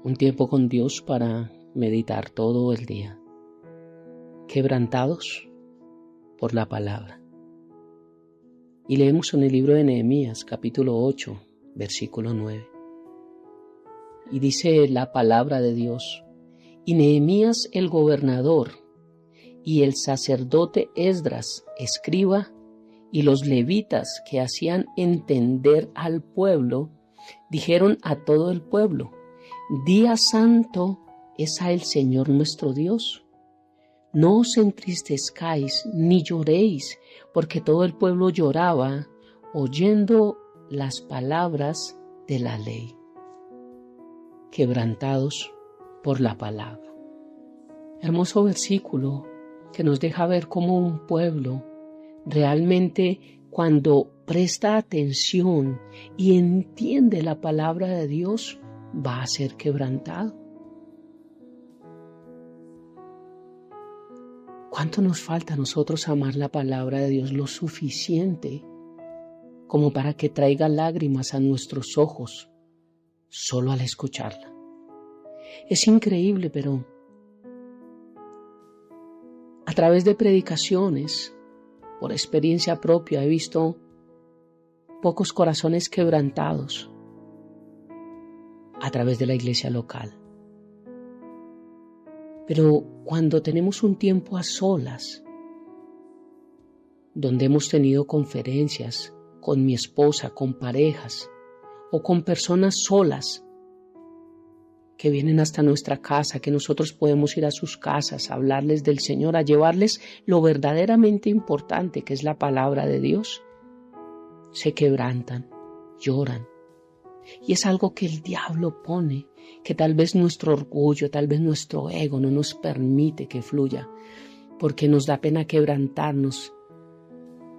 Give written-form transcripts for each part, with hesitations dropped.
Un tiempo con Dios para meditar todo el día. Quebrantados por la palabra. Y leemos en el libro de Nehemías, capítulo 8, versículo 9. Y dice la palabra de Dios: y Nehemías el gobernador, y el sacerdote Esdras, escriba, y los levitas que hacían entender al pueblo, dijeron a todo el pueblo: Día santo es a el Señor nuestro Dios. No os entristezcáis ni lloréis, porque todo el pueblo lloraba oyendo las palabras de la ley. Quebrantados por la palabra. Hermoso versículo que nos deja ver cómo un pueblo realmente, cuando presta atención y entiende la palabra de Dios, va a ser quebrantado. ¿Cuánto nos falta a nosotros amar la palabra de Dios lo suficiente como para que traiga lágrimas a nuestros ojos solo al escucharla? Es increíble, pero a través de predicaciones, por experiencia propia, he visto pocos corazones quebrantados a través de la iglesia local. Pero cuando tenemos un tiempo a solas, donde hemos tenido conferencias con mi esposa, con parejas o con personas solas que vienen hasta nuestra casa, que nosotros podemos ir a sus casas a hablarles del Señor, a llevarles lo verdaderamente importante que es la palabra de Dios, se quebrantan, lloran. Y es algo que el diablo pone, que tal vez nuestro orgullo, tal vez nuestro ego no nos permite que fluya, porque nos da pena quebrantarnos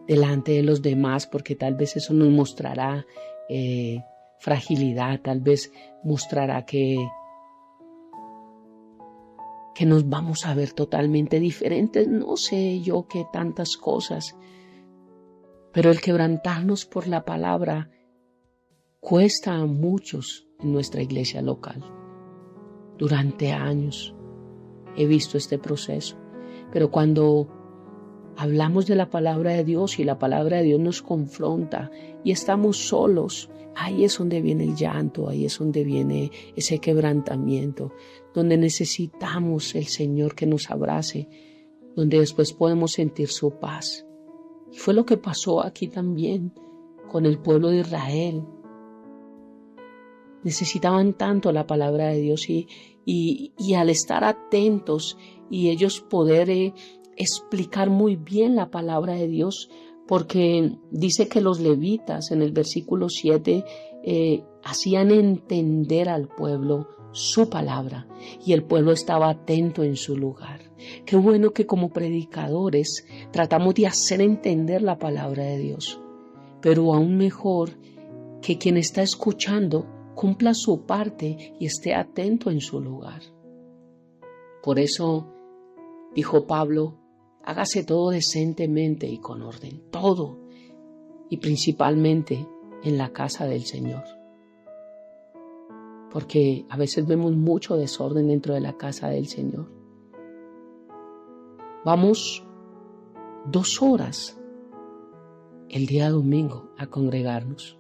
delante de los demás, porque tal vez eso nos mostrará fragilidad, tal vez mostrará que nos vamos a ver totalmente diferentes, no sé yo qué tantas cosas, pero el quebrantarnos por la palabra cuesta a muchos en nuestra iglesia local. Durante años he visto este proceso, pero cuando hablamos de la palabra de Dios y la palabra de Dios nos confronta y estamos solos, ahí es donde viene el llanto, ahí es donde viene ese quebrantamiento, donde necesitamos el Señor que nos abrace, donde después podemos sentir su paz. Y fue lo que pasó aquí también con el pueblo de Israel. Necesitaban tanto la palabra de Dios y al estar atentos y ellos poder explicar muy bien la palabra de Dios, porque dice que los levitas en el versículo 7 hacían entender al pueblo su palabra y el pueblo estaba atento en su lugar. Qué bueno que como predicadores tratamos de hacer entender la palabra de Dios, pero aún mejor que quien está escuchando cumpla su parte y esté atento en su lugar. Por eso dijo Pablo: hágase todo decentemente y con orden, todo, y principalmente en la casa del Señor. Porque a veces vemos mucho desorden dentro de la casa del Señor. Vamos 2 horas el día domingo a congregarnos.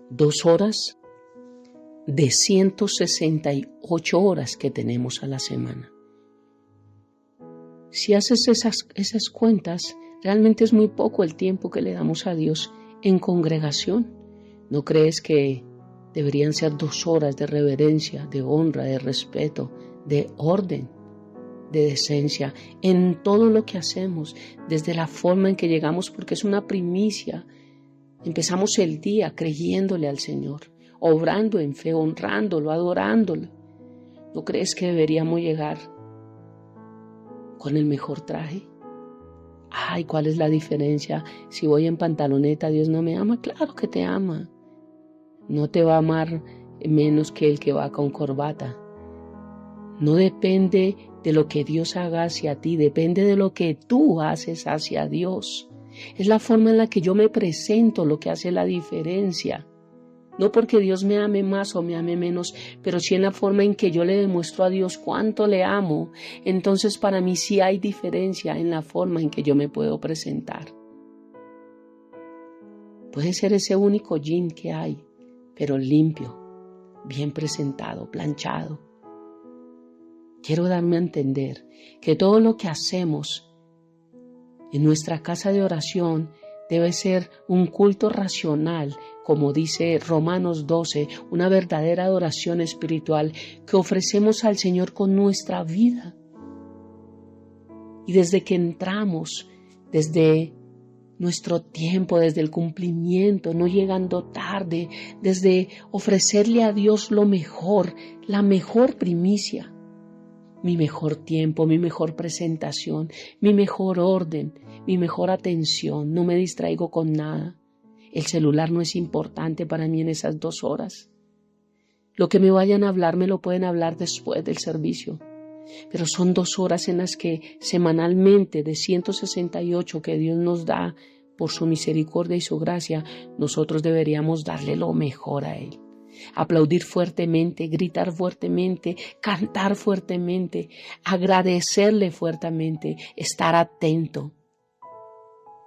2 horas de 168 horas que tenemos a la semana. Si haces esas cuentas, realmente es muy poco el tiempo que le damos a Dios en congregación. ¿No crees que deberían ser 2 horas de reverencia, de honra, de respeto, de orden, de decencia en todo lo que hacemos, desde la forma en que llegamos, porque es una primicia? Empezamos el día creyéndole al Señor, obrando en fe, honrándolo, adorándolo. ¿No crees que deberíamos llegar con el mejor traje? Ay, ¿cuál es la diferencia? Si voy en pantaloneta, ¿Dios no me ama? Claro que te ama. No te va a amar menos que el que va con corbata. No depende de lo que Dios haga hacia ti, depende de lo que tú haces hacia Dios. Es la forma en la que yo me presento lo que hace la diferencia. No porque Dios me ame más o me ame menos, pero sí en la forma en que yo le demuestro a Dios cuánto le amo. Entonces para mí sí hay diferencia en la forma en que yo me puedo presentar. Puede ser ese único jean que hay, pero limpio, bien presentado, planchado. Quiero darme a entender que todo lo que hacemos en nuestra casa de oración debe ser un culto racional, como dice Romanos 12, una verdadera adoración espiritual que ofrecemos al Señor con nuestra vida. Y desde que entramos, desde nuestro tiempo, desde el cumplimiento, no llegando tarde, desde ofrecerle a Dios lo mejor, la mejor primicia, mi mejor tiempo, mi mejor presentación, mi mejor orden, mi mejor atención, no me distraigo con nada. El celular no es importante para mí en esas 2 horas. Lo que me vayan a hablar me lo pueden hablar después del servicio. Pero son 2 horas en las que semanalmente de 168 que Dios nos da por su misericordia y su gracia, nosotros deberíamos darle lo mejor a Él. Aplaudir fuertemente, gritar fuertemente, cantar fuertemente, agradecerle fuertemente, estar atento,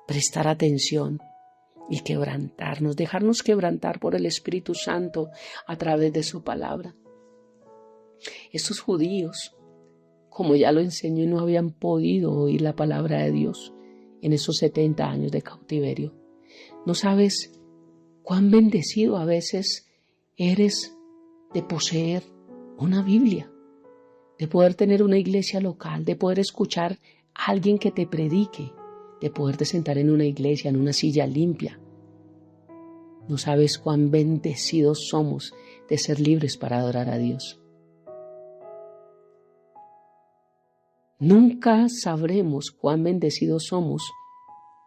prestar atención y quebrantarnos, dejarnos quebrantar por el Espíritu Santo a través de su palabra. Estos judíos, como ya lo enseñó, no habían podido oír la palabra de Dios en esos 70 años de cautiverio. No sabes cuán bendecido a veces eres de poseer una Biblia, de poder tener una iglesia local, de poder escuchar a alguien que te predique, de poderte sentar en una iglesia, en una silla limpia. No sabes cuán bendecidos somos de ser libres para adorar a Dios. Nunca sabremos cuán bendecidos somos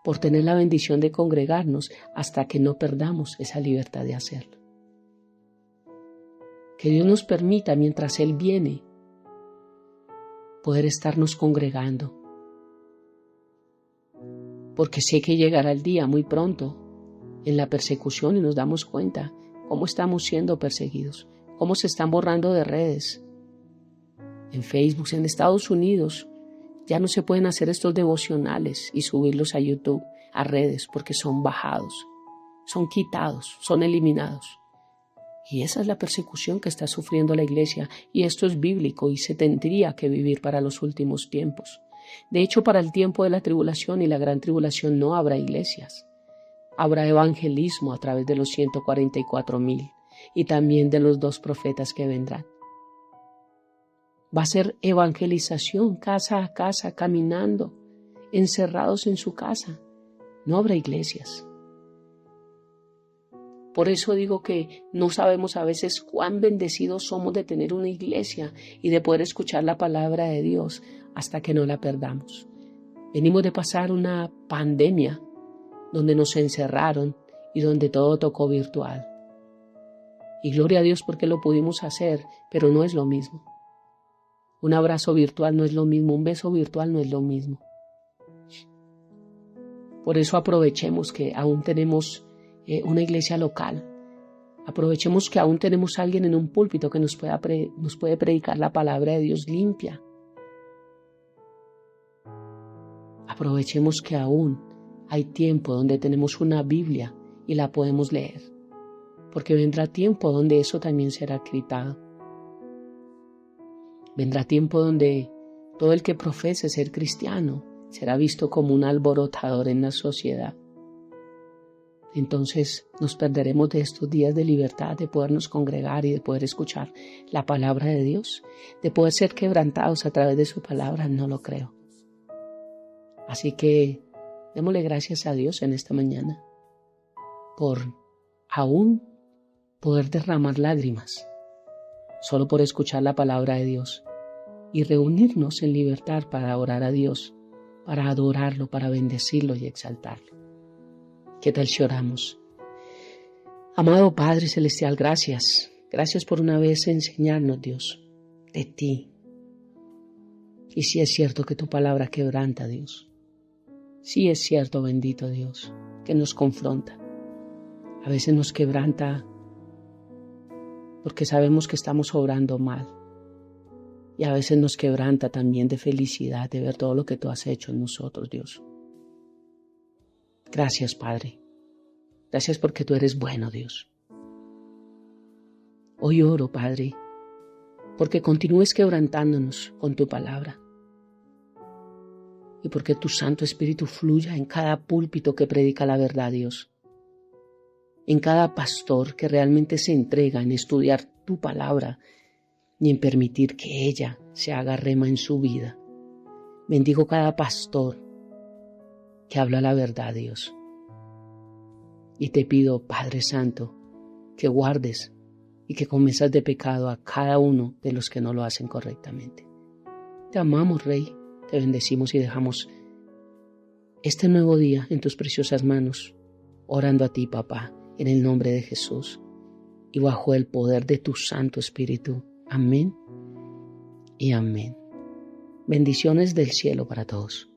por tener la bendición de congregarnos hasta que no perdamos esa libertad de hacerlo. Que Dios nos permita, mientras Él viene, poder estarnos congregando. Porque sé que llegará el día muy pronto en la persecución y nos damos cuenta cómo estamos siendo perseguidos, cómo se están borrando de redes. En Facebook, en Estados Unidos, ya no se pueden hacer estos devocionales y subirlos a YouTube, a redes, porque son bajados, son quitados, son eliminados. Y esa es la persecución que está sufriendo la iglesia, y esto es bíblico y se tendría que vivir para los últimos tiempos. De hecho, para el tiempo de la tribulación y la gran tribulación no habrá iglesias. Habrá evangelismo a través de los 144,000 y también de los 2 profetas que vendrán. Va a ser evangelización casa a casa, caminando, encerrados en su casa. No habrá iglesias. Por eso digo que no sabemos a veces cuán bendecidos somos de tener una iglesia y de poder escuchar la palabra de Dios hasta que no la perdamos. Venimos de pasar una pandemia donde nos encerraron y donde todo tocó virtual. Y gloria a Dios porque lo pudimos hacer, pero no es lo mismo. Un abrazo virtual no es lo mismo, un beso virtual no es lo mismo. Por eso aprovechemos que aún tenemos una iglesia local. Aprovechemos que aún tenemos a alguien en un púlpito que nos puede predicar la palabra de Dios limpia. Aprovechemos que aún hay tiempo donde tenemos una Biblia y la podemos leer, porque vendrá tiempo donde eso también será quitado. Vendrá tiempo donde todo el que profese ser cristiano será visto como un alborotador en la sociedad. Entonces nos perderemos de estos días de libertad, de podernos congregar y de poder escuchar la palabra de Dios, de poder ser quebrantados a través de su palabra. No lo creo. Así que démosle gracias a Dios en esta mañana por aún poder derramar lágrimas solo por escuchar la palabra de Dios y reunirnos en libertad para orar a Dios, para adorarlo, para bendecirlo y exaltarlo. ¿Qué tal si oramos? Amado Padre Celestial, gracias. Gracias por una vez enseñarnos, Dios, de ti. Y sí es cierto que tu palabra quebranta, Dios. Sí es cierto, bendito Dios, que nos confronta. A veces nos quebranta porque sabemos que estamos obrando mal. Y a veces nos quebranta también de felicidad de ver todo lo que tú has hecho en nosotros, Dios. Gracias, Padre. Gracias porque tú eres bueno, Dios. Hoy oro, Padre, porque continúes quebrantándonos con tu palabra y porque tu Santo Espíritu fluya en cada púlpito que predica la verdad, Dios, en cada pastor que realmente se entrega en estudiar tu palabra y en permitir que ella se haga rema en su vida. Bendigo cada pastor que habla la verdad, Dios, y te pido, Padre Santo, que guardes y que convenzas de pecado a cada uno de los que no lo hacen correctamente. Te amamos, Rey, te bendecimos y dejamos este nuevo día en tus preciosas manos, orando a ti, Papá, en el nombre de Jesús y bajo el poder de tu Santo Espíritu. Amén y amén. Bendiciones del cielo para todos.